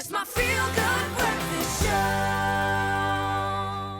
It's my feel-good breakfast show.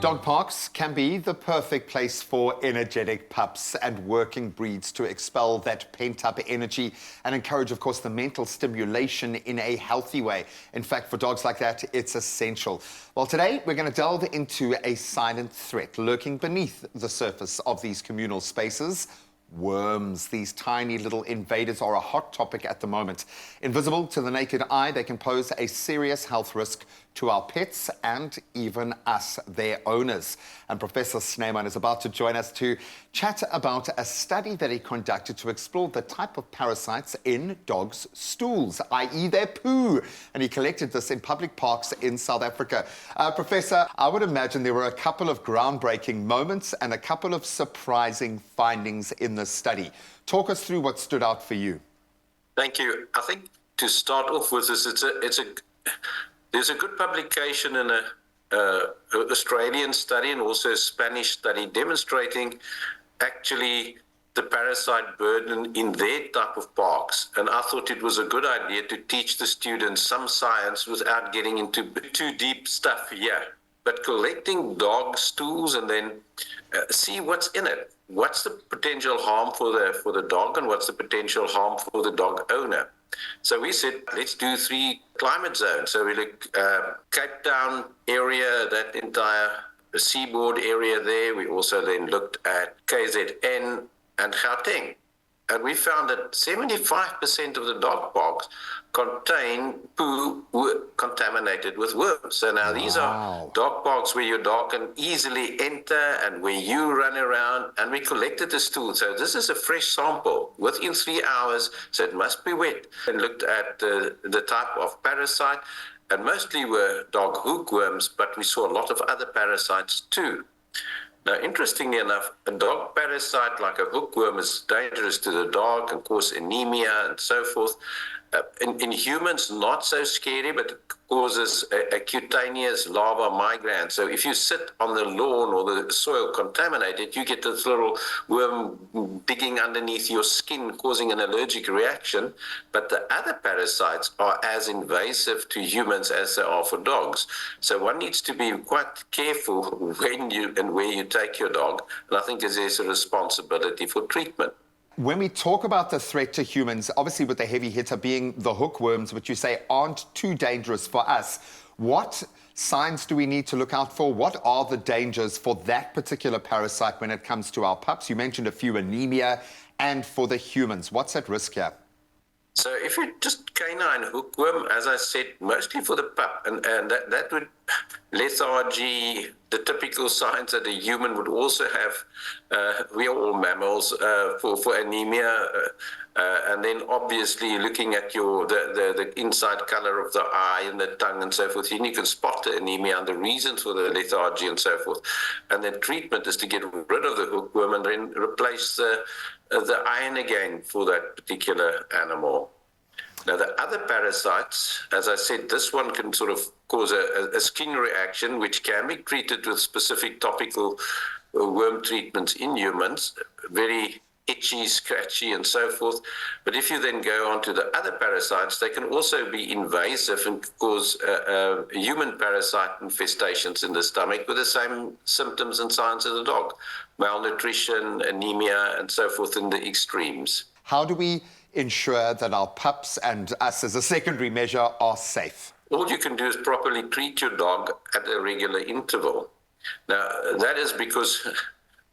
Dog parks can be the perfect place for energetic pups and working breeds to expel that pent-up energy and encourage, of course, the mental stimulation in a healthy way. In fact, for dogs like that, it's essential. Well, today we're going to delve into a silent threat lurking beneath the surface of these communal spaces. Worms. These tiny little invaders are a hot topic at the moment. Invisible to the naked eye, they can pose a serious health risk to our pets and even us, their owners. And Professor Synman is about to join us to chat about a study that he conducted to explore the type of parasites in dogs' stools, i.e. their poo. And he collected this in public parks in South Africa. Professor, I would imagine there were a couple of groundbreaking moments and a couple of surprising findings in this study. Talk us through what stood out for you. Thank you. I think to start off with this, there's a good publication in an Australian study and also a Spanish study demonstrating actually the parasite burden in their type of parks. And I thought it was a good idea to teach the students some science without getting into too deep stuff here. But collecting dog stools and then see what's in it. What's the potential harm for the dog and what's the potential harm for the dog owner? So we said, let's do 3 climate zones. So we look Cape Town area, that entire seaboard area there. We also then looked at KZN and Gauteng. And we found that 75% of the dog parks contain poo contaminated with worms. So now these are dog parks where your dog can easily enter and where you run around, and we collected the stool. So this is a fresh sample within 3 hours, so it must be wet. And looked at the type of parasite, and mostly were dog hookworms, but we saw a lot of other parasites too. Now, interestingly enough, a dog parasite like a hookworm is dangerous to the dog and cause anemia and so forth. In humans, not so scary, but it causes a cutaneous larva migrans. So if you sit on the lawn or the soil contaminated, you get this little worm digging underneath your skin, causing an allergic reaction. But the other parasites are as invasive to humans as they are for dogs. So one needs to be quite careful when you and where you take your dog. And I think there's a responsibility for treatment. When we talk about the threat to humans, obviously with the heavy hitter being the hookworms, which you say aren't too dangerous for us, what signs do we need to look out for? What are the dangers for that particular parasite when it comes to our pups? You mentioned a few, anemia, and for the humans. What's at risk here? So if you just canine hookworm, as I said, mostly for the pup, and that would lethargy, the typical signs that a human would also have. We are all mammals for anemia, and then obviously looking at the inside color of the eye and the tongue and so forth, and you can spot the anemia and the reasons for the lethargy and so forth. And then treatment is to get rid of the hookworm and then replace the iron again for that particular animal. Now, the other parasites, as I said, this one can sort of cause a skin reaction, which can be treated with specific topical worm treatments in humans, very itchy, scratchy, and so forth. But if you then go on to the other parasites, they can also be invasive and cause human parasite infestations in the stomach with the same symptoms and signs as the dog. Malnutrition, anemia, and so forth in the extremes. How do we ensure that our pups and us as a secondary measure are safe? All you can do is properly treat your dog at a regular interval. Now, that is because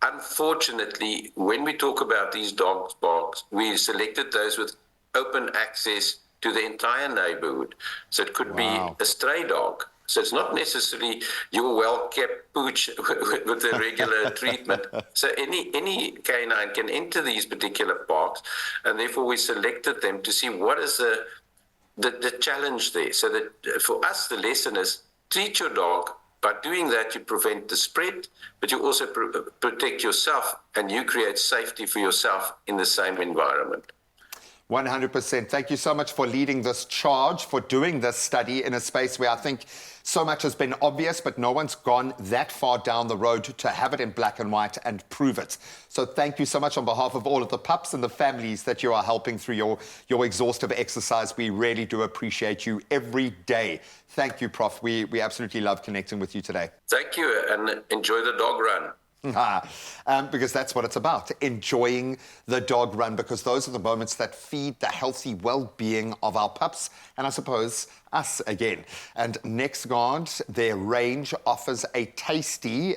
unfortunately, when we talk about these dog parks, we selected those with open access to the entire neighborhood. So it could be a stray dog. So it's not necessarily your well-kept pooch with a regular treatment. So any canine can enter these particular parks, and therefore we selected them to see what is the challenge there. So that for us, the lesson is treat your dog. By doing that, you prevent the spread, but you also protect yourself, and you create safety for yourself in the same environment. 100%. Thank you so much for leading this charge, for doing this study in a space where I think so much has been obvious, but no one's gone that far down the road to have it in black and white and prove it. So thank you so much on behalf of all of the pups and the families that you are helping through your exhaustive exercise. We really do appreciate you every day. Thank you, Prof. We absolutely love connecting with you today. Thank you, and enjoy the dog run. Because that's what it's about, enjoying the dog run, because those are the moments that feed the healthy well-being of our pups and I suppose us again. And NEXGARD, their range offers a tasty,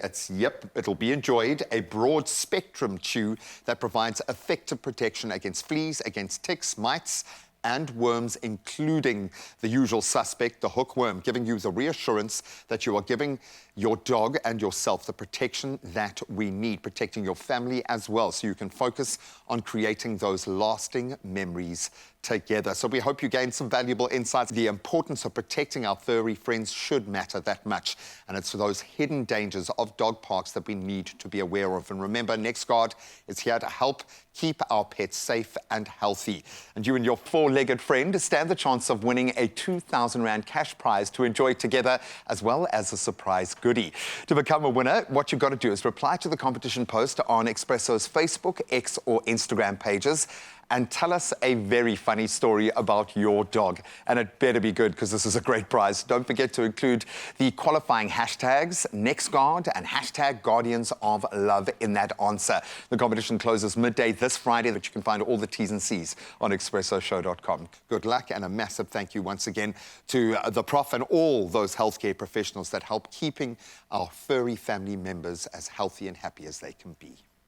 it'll be enjoyed, a broad spectrum chew that provides effective protection against fleas, against ticks, mites, and worms, including the usual suspect, the hookworm, giving you the reassurance that you are giving your dog and yourself the protection that we need, protecting your family as well, so you can focus on creating those lasting memories together. So we hope you gained some valuable insights. The importance of protecting our furry friends should matter that much, and it's those hidden dangers of dog parks that we need to be aware of. And remember, NEXGARD is here to help keep our pets safe and healthy. And you and your four-legged friend stand the chance of winning a 2,000 Rand cash prize to enjoy together, as well as a surprise goodie. To become a winner, what you've got to do is reply to the competition post on Expresso's Facebook, X or Instagram pages and tell us a very funny story about your dog. And it better be good, because this is a great prize. Don't forget to include the qualifying hashtags NEXGARD and hashtag Guardians of Love in that answer. The competition closes midday this Friday, but you can find all the T's and C's on expressoshow.com. Good luck, and a massive thank you once again to the Prof and all those healthcare professionals that help keeping our furry family members as healthy and happy as they can be.